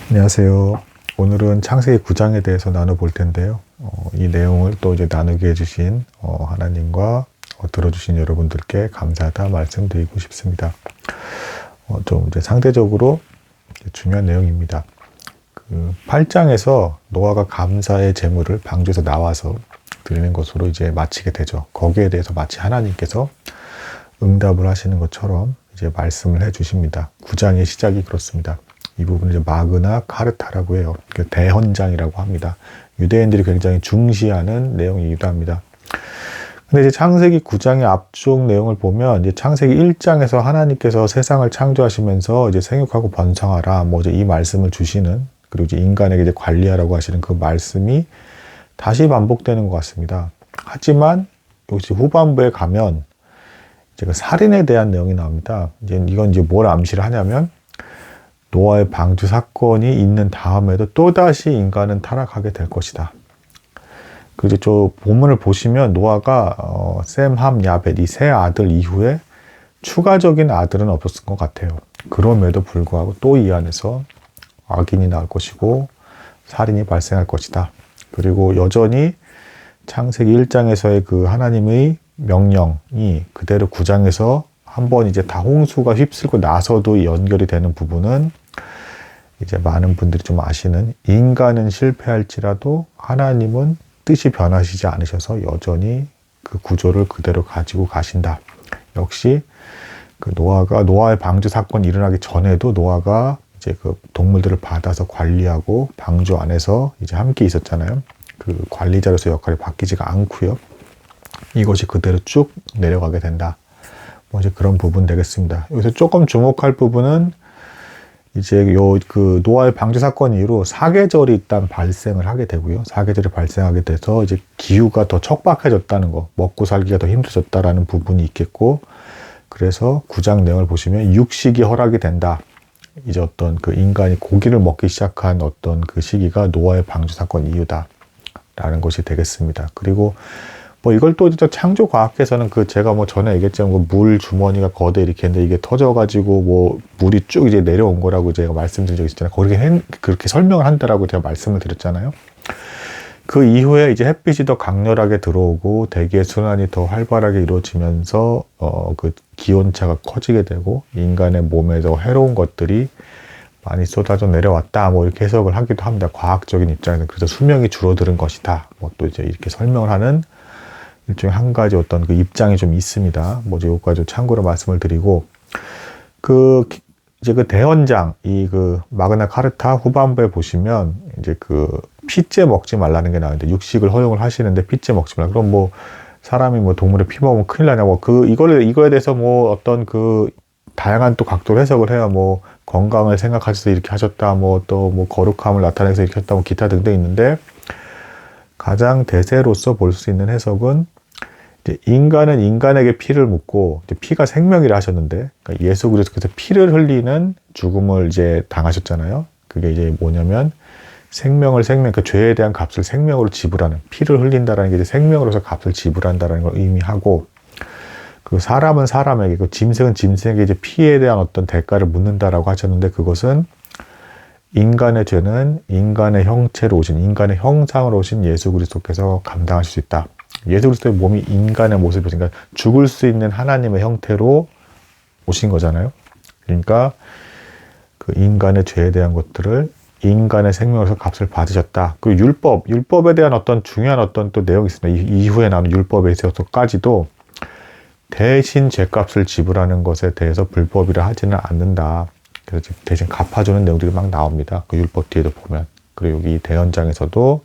안녕하세요. 오늘은 창세기 9장에 대해서 나눠볼 텐데요. 이 내용을 또 이제 나누게 해주신 하나님과 들어주신 여러분들께 감사하다 말씀드리고 싶습니다. 좀 이제 상대적으로 중요한 내용입니다. 그 8장에서 노아가 감사의 제물을 방주에서 나와서 드리는 것으로 이제 마치게 되죠. 거기에 대해서 마치 하나님께서 응답을 하시는 것처럼 이제 말씀을 해주십니다. 9장의 시작이 그렇습니다. 이 부분을 이제 마그나 카르타라고 해요. 대헌장이라고 합니다. 유대인들이 굉장히 중시하는 내용이기도 합니다. 근데 이제 창세기 9장의 앞쪽 내용을 보면 이제 창세기 1장에서 하나님께서 세상을 창조하시면서 이제 생육하고 번성하라 뭐 이제 이 말씀을 주시는, 그리고 이제 인간에게 이제 관리하라고 하시는 그 말씀이 다시 반복되는 것 같습니다. 하지만 역시 후반부에 가면 이제 그 살인에 대한 내용이 나옵니다. 이제 이건 이제 뭘 암시를 하냐면 노아의 방주 사건이 있는 다음에도 또다시 인간은 타락하게 될 것이다. 그리고 저 본문을 보시면 노아가 셈, 함, 야벳 이 세 아들 이후에 추가적인 아들은 없었을 것 같아요. 그럼에도 불구하고 또 이 안에서 악인이 나올 것이고 살인이 발생할 것이다. 그리고 여전히 창세기 1장에서의 그 하나님의 명령이 그대로 9장에서 한번 이제 다 홍수가 휩쓸고 나서도 연결이 되는 부분은 이제 많은 분들이 좀 아시는, 인간은 실패할지라도 하나님은 뜻이 변하시지 않으셔서 여전히 그 구조를 그대로 가지고 가신다. 역시 그 노아의 방주 사건이 일어나기 전에도 노아가 이제 그 동물들을 받아서 관리하고 방주 안에서 이제 함께 있었잖아요. 그 관리자로서 역할이 바뀌지가 않고요. 이것이 그대로 쭉 내려가게 된다. 뭐 이제 그런 부분 되겠습니다. 여기서 조금 주목할 부분은 이제 그 노아의 방주 사건 이후로 사계절이 일단 발생을 하게 되고요. 사계절이 발생하게 돼서 이제 기후가 더 척박해졌다는 거, 먹고 살기가 더 힘들어졌다라는 부분이 있겠고, 그래서 9장 내용을 보시면 육식이 허락이 된다. 이제 어떤 그 인간이 고기를 먹기 시작한 어떤 그 시기가 노아의 방주 사건 이후다라는 것이 되겠습니다. 그리고 뭐 이걸 또 창조 과학에서는 그 제가 뭐 전에 얘기했지만 그 물 주머니가 거대 이렇게 했는데 이게 터져가지고 뭐 물이 쭉 이제 내려온 거라고 제가 말씀드린 적이 있잖아요. 그렇게 설명을 한다라고 제가 말씀을 드렸잖아요. 그 이후에 이제 햇빛이 더 강렬하게 들어오고 대기의 순환이 더 활발하게 이루어지면서 그 기온차가 커지게 되고 인간의 몸에 더 해로운 것들이 많이 쏟아져 내려왔다. 뭐 이렇게 해석을 하기도 합니다. 과학적인 입장에서. 그래서 수명이 줄어드는 것이다. 뭐 또 이제 이렇게 설명을 하는 일종의 한 가지 어떤 그 입장이 좀 있습니다. 뭐 이제 여기까지 참고로 말씀을 드리고, 이제 그 대헌장, 이 그 마그나 카르타 후반부에 보시면 이제 그 피째 먹지 말라는 게 나오는데, 육식을 허용을 하시는데 피째 먹지 말라. 그럼 뭐 사람이 뭐 동물의 피 먹으면 큰일 나냐고, 이거에 대해서 뭐 어떤 그 다양한 또 각도로 해석을 해요. 뭐 건강을 생각하셔서 이렇게 하셨다, 뭐 또 뭐 거룩함을 나타내서 이렇게 했다, 뭐 기타 등등 있는데, 가장 대세로서 볼 수 있는 해석은 이제 인간은 인간에게 피를 묻고, 이제 피가 생명이라 하셨는데, 그러니까 예수 그리스도께서 피를 흘리는 죽음을 이제 당하셨잖아요. 그게 이제 뭐냐면 그 죄에 대한 값을 생명으로 지불하는, 피를 흘린다라는 게 이제 생명으로서 값을 지불한다라는 걸 의미하고, 그 사람은 사람에게, 그 짐승은 짐승에게 이제 피에 대한 어떤 대가를 묻는다라고 하셨는데, 그것은 인간의 죄는 인간의 형체로 오신, 인간의 형상으로 오신 예수 그리스도께서 감당하실 수 있다. 예수 그리스도의 몸이 인간의 모습이죠. 그러니까 죽을 수 있는 하나님의 형태로 오신 거잖아요. 그러니까 그 인간의 죄에 대한 것들을 인간의 생명으로서 값을 받으셨다. 그 율법에 대한 어떤 중요한 어떤 또 내용이 있습니다. 이후에 나오는 율법에 있어서까지도 대신 죄값을 지불하는 것에 대해서 불법이라 하지는 않는다. 그래서 대신 갚아주는 내용들이 막 나옵니다. 그 율법 뒤에도 보면. 그리고 여기 대헌장에서도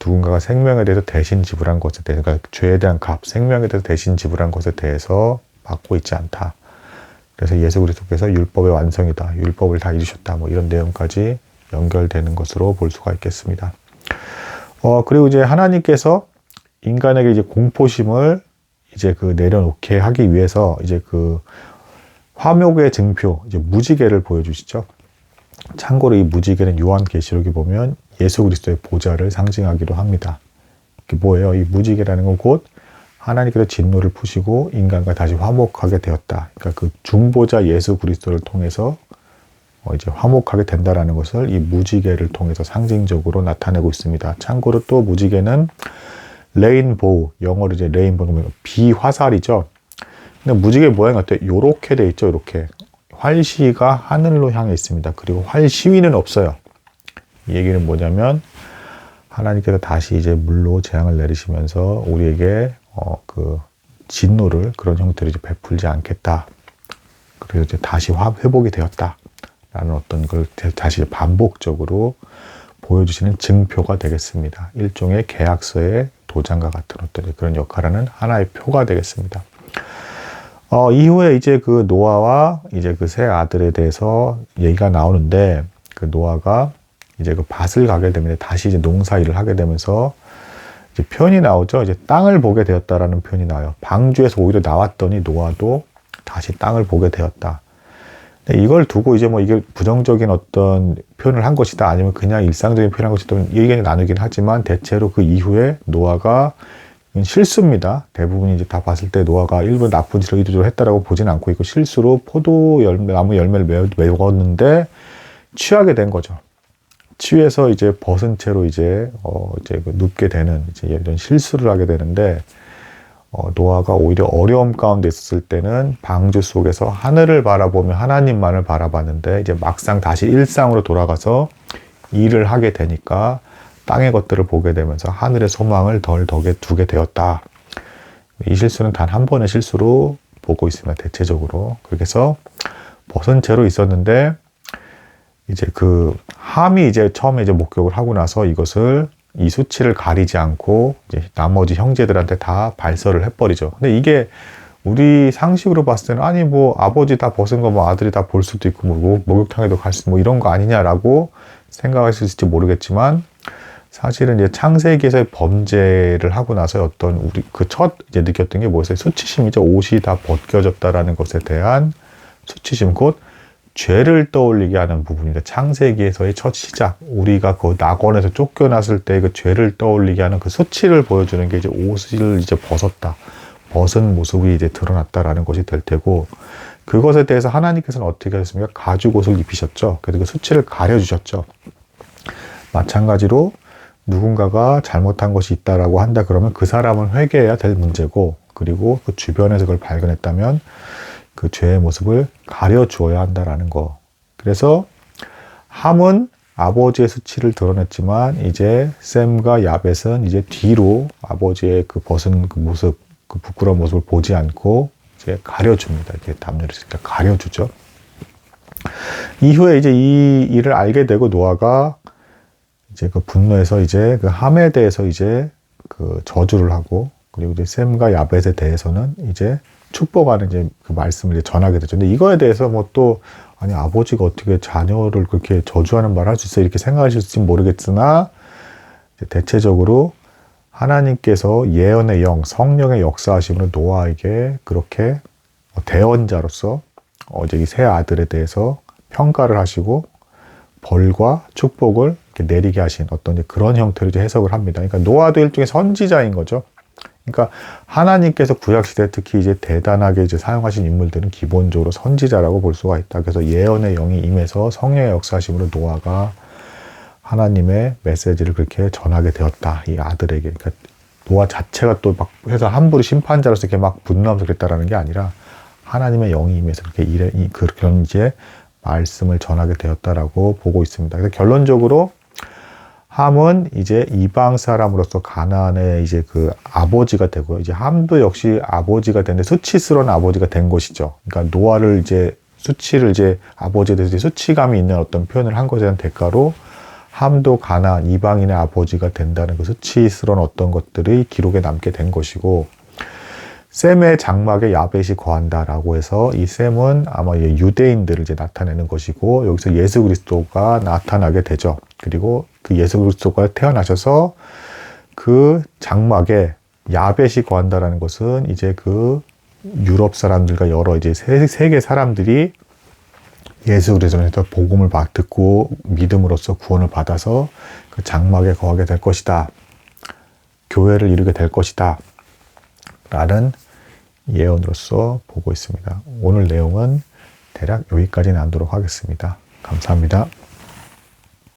누군가가 생명에 대해서 대신 지불한 것에 대해서, 그러니까 죄에 대한 값, 생명에 대해서 대신 지불한 것에 대해서 받고 있지 않다. 그래서 예수 그리스도께서 율법의 완성이다. 율법을 다 이루셨다. 뭐 이런 내용까지 연결되는 것으로 볼 수가 있겠습니다. 그리고 이제 하나님께서 인간에게 이제 공포심을 이제 그 내려놓게 하기 위해서 이제 그 화목의 증표, 이제 무지개를 보여주시죠. 참고로 이 무지개는 요한계시록에 보면 예수 그리스도의 보좌를 상징하기도 합니다. 이게 뭐예요? 이 무지개라는 건 곧 하나님께서 진노를 푸시고 인간과 다시 화목하게 되었다. 그러니까 그 중보자 예수 그리스도를 통해서 이제 화목하게 된다라는 것을 이 무지개를 통해서 상징적으로 나타내고 있습니다. 참고로 또 무지개는 레인보우, 영어로 이제 레인보우는 비화살이죠. 근데 무지개 모양이 어때요? 요렇게 돼 있죠. 이렇게 활시가 하늘로 향해 있습니다. 그리고 활시위는 없어요. 이 얘기는 뭐냐면 하나님께서 다시 이제 물로 재앙을 내리시면서 우리에게 그 진노를 그런 형태로 이제 베풀지 않겠다. 그래서 이제 다시 회복이 되었다라는 어떤 걸 다시 반복적으로 보여주시는 증표가 되겠습니다. 일종의 계약서의 도장과 같은 어떤 그런 역할을 하는 하나의 표가 되겠습니다. 이후에 이제 그 노아와 이제 그 세 아들에 대해서 얘기가 나오는데, 그 노아가 이제 그 밭을 가게 되면 다시 이제 농사 일을 하게 되면서 이제 표현이 나오죠. 이제 땅을 보게 되었다라는 표현이 나와요. 방주에서 오히려 나왔더니 노아도 다시 땅을 보게 되었다. 근데 이걸 두고 이제 뭐 이게 부정적인 어떤 표현을 한 것이다, 아니면 그냥 일상적인 표현을 한 것이다, 의견이 나누긴 하지만 대체로 그 이후에 노아가 실수입니다. 대부분이 이제 다 봤을 때 노아가 일부 나쁜 짓을 의도적으로 했다라고 보진 않고 있고, 실수로 나무 열매를 먹었는데 취하게 된 거죠. 취해서 이제 벗은 채로 이제 눕게 되는 이제 이런 실수를 하게 되는데, 노아가 오히려 어려움 가운데 있었을 때는 방주 속에서 하늘을 바라보며 하나님만을 바라봤는데, 이제 막상 다시 일상으로 돌아가서 일을 하게 되니까 땅의 것들을 보게 되면서 하늘의 소망을 덜 덕에 두게 되었다. 이 실수는 단 한 번의 실수로 보고 있습니다. 대체적으로. 그래서 벗은 채로 있었는데, 이제 그 함이 이제 처음에 이제 목격을 하고 나서 이것을 이 수치를 가리지 않고 이제 나머지 형제들한테 다 발설을 해버리죠. 근데 이게 우리 상식으로 봤을 때는, 아니 뭐 아버지 다 벗은 거 뭐 아들이 다 볼 수도 있고 뭐 목욕탕에도 갈 수 있고 뭐 이런 거 아니냐라고 생각할 수 있을지 모르겠지만, 사실은 이제 창세기에서의 범죄를 하고 나서 어떤 우리 그 첫 이제 느꼈던 게 뭐였어요? 수치심이죠. 옷이 다 벗겨졌다라는 것에 대한 수치심, 곧 죄를 떠올리게 하는 부분입니다. 창세기에서의 첫 시작, 우리가 그 낙원에서 쫓겨났을 때 그 죄를 떠올리게 하는 그 수치를 보여주는 게 이제 옷을 이제 벗은 모습이 이제 드러났다라는 것이 될 테고, 그것에 대해서 하나님께서는 어떻게 하셨습니까? 가죽 옷을 입히셨죠. 그래서 그 수치를 가려주셨죠. 마찬가지로 누군가가 잘못한 것이 있다라고 한다 그러면 그 사람은 회개해야 될 문제고, 그리고 그 주변에서 그걸 발견했다면 그 죄의 모습을 가려주어야 한다라는 거. 그래서 함은 아버지의 수치를 드러냈지만, 이제 셈과 야벳은 이제 뒤로 아버지의 그 벗은 그 모습, 그 부끄러운 모습을 보지 않고 이제 가려줍니다. 이렇게 담요를 쓰니까 가려주죠. 이후에 이제 이 일을 알게 되고 노아가 이제 그 분노해서 이제 그 함에 대해서 이제 그 저주를 하고, 그리고 이제 셈과 야벳에 대해서는 이제 축복하는 이제 그 말씀을 이제 전하게 되죠. 근데 이거에 대해서 뭐 또, 아니 아버지가 어떻게 자녀를 그렇게 저주하는 말을 할 수 있어, 이렇게 생각하실지 모르겠으나, 대체적으로 하나님께서 예언의 영, 성령의 역사하심으로 노아에게 그렇게 대언자로서 이제 이 세 아들에 대해서 평가를 하시고 벌과 축복을 이렇게 내리게 하신 어떤 그런 형태로 이제 해석을 합니다. 그러니까 노아도 일종의 선지자인 거죠. 그러니까 하나님께서 구약시대 특히 이제 대단하게 이제 사용하신 인물들은 기본적으로 선지자라고 볼 수가 있다. 그래서 예언의 영이 임해서 성령의 역사하심으로 노아가 하나님의 메시지를 그렇게 전하게 되었다. 이 아들에게. 그러니까 노아 자체가 또 막 해서 함부로 심판자로서 이렇게 막 분노하면서 그랬다라는 게 아니라, 하나님의 영이 임해서 그렇게 그런 이제 말씀을 전하게 되었다라고 보고 있습니다. 그래서 결론적으로 함은 이제 이방 사람으로서 가나안의 이제 그 아버지가 되고요. 이제 함도 역시 아버지가 되는데 수치스러운 아버지가 된 것이죠. 그러니까 노아를 이제 수치를 이제 아버지에 대해서 수치감이 있는 어떤 표현을 한 것에 대한 대가로 함도 가나안 이방인의 아버지가 된다는 그 수치스러운 어떤 것들이 기록에 남게 된 것이고, 셈의 장막에 야벳이 거한다라고 해서 이 셈은 아마 유대인들을 이제 나타내는 것이고, 여기서 예수 그리스도가 나타나게 되죠. 그리고 그 예수 그리스도가 태어나셔서 그 장막에 야벳이 거한다라는 것은 이제 그 유럽 사람들과 여러 이제 세계 사람들이 예수 그리스도에서 복음을 듣고 믿음으로써 구원을 받아서 그 장막에 거하게 될 것이다. 교회를 이루게 될 것이다. 라는 예언으로서 보고 있습니다. 오늘 내용은 대략 여기까지 나누도록 하겠습니다. 감사합니다.